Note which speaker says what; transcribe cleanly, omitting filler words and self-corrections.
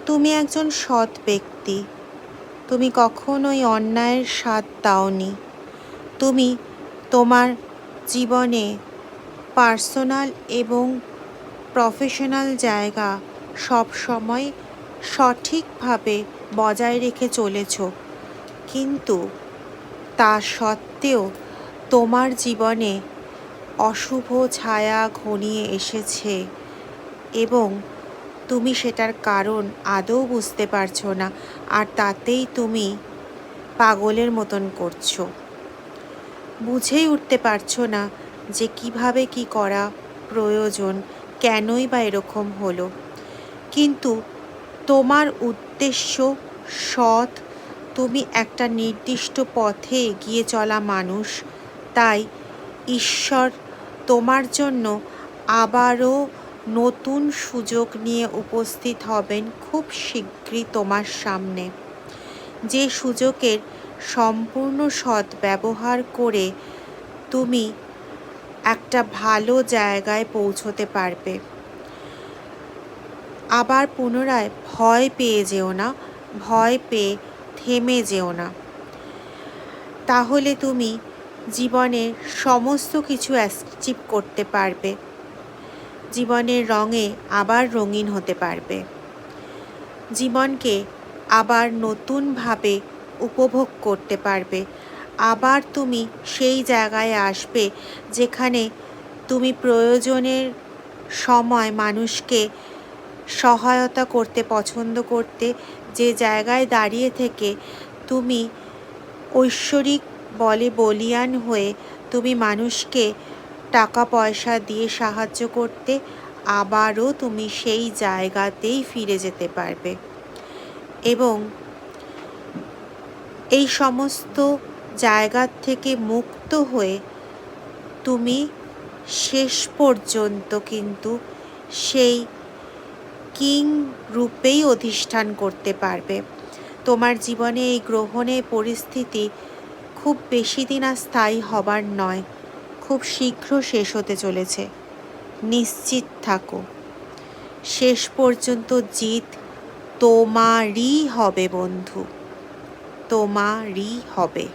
Speaker 1: তুমি একজন সৎ ব্যক্তি। তুমি কখনোই অন্যায়ের সাথ দাওনি। তুমি তোমার জীবনে পার্সোনাল এবং প্রফেশনাল জায়গা সবসময় সঠিকভাবে বজায় রেখে চলেছ, কিন্তু তা সত্ত্বেও তোমার জীবনে অশুভ ছায়া ঘনিয়ে এসেছে এবং তুমি সেটার কারণ আদৌ বুঝতে পারছো না, আর তাতেই তুমি পাগলের মতন করছো। বুঝেই উঠতে পারছো না যে কিভাবে কি করা প্রয়োজন, কেনই বা এরকম হলো। কিন্তু তোমার উদ্দেশ্য সৎ, তুমি একটা নির্দিষ্ট পথে এগিয়ে চলা মানুষ, তাই ঈশ্বর তোমার জন্য আবারও নতুন সুযোগ নিয়ে উপস্থিত হবেন খুব শীঘ্রই তোমার সামনে, যে সুযোগের সম্পূর্ণ সদ্ব্যবহার করে তুমি একটা ভালো জায়গায় পৌঁছতে পারবে। আবার পুনরায় ভয় পেয়ে যেও না, ভয় পেয়ে থেমে যেও না। তাহলে তুমি জীবনের সমস্ত কিছু অ্যাচিভ করতে পারবে, জীবনের রঙে আবার রঙিন হতে পারবে, জীবনকে আবার নতুনভাবে উপভোগ করতে পারবে। আবার তুমি সেই জায়গায় আসবে যেখানে তুমি প্রয়োজনের সময় মানুষকে সহায়তা করতে পছন্দ করতে, যে জায়গায় দাঁড়িয়ে থেকে তুমি ঐশ্বরিক বলে বলীয়ান হয়ে তুমি মানুষকে টাকা পয়সা দিয়ে সাহায্য করতে, আবারও তুমি সেই জায়গাতেই ফিরে যেতে পারবে। এবং এই সমস্ত জায়গার থেকে মুক্ত হয়ে তুমি শেষ পর্যন্ত কিন্তু সেই কিং রূপেই অধিষ্ঠান করতে পারবে। তোমার জীবনে এই গ্রহণের পরিস্থিতি খুব বেশি দিন আর স্থায়ী হবার নয়, খুব শীঘ্র শেষ হতে চলেছে। নিশ্চিত থাকো, শেষ পর্যন্ত জিত তোমারই হবে বন্ধু, তোমারই হবে।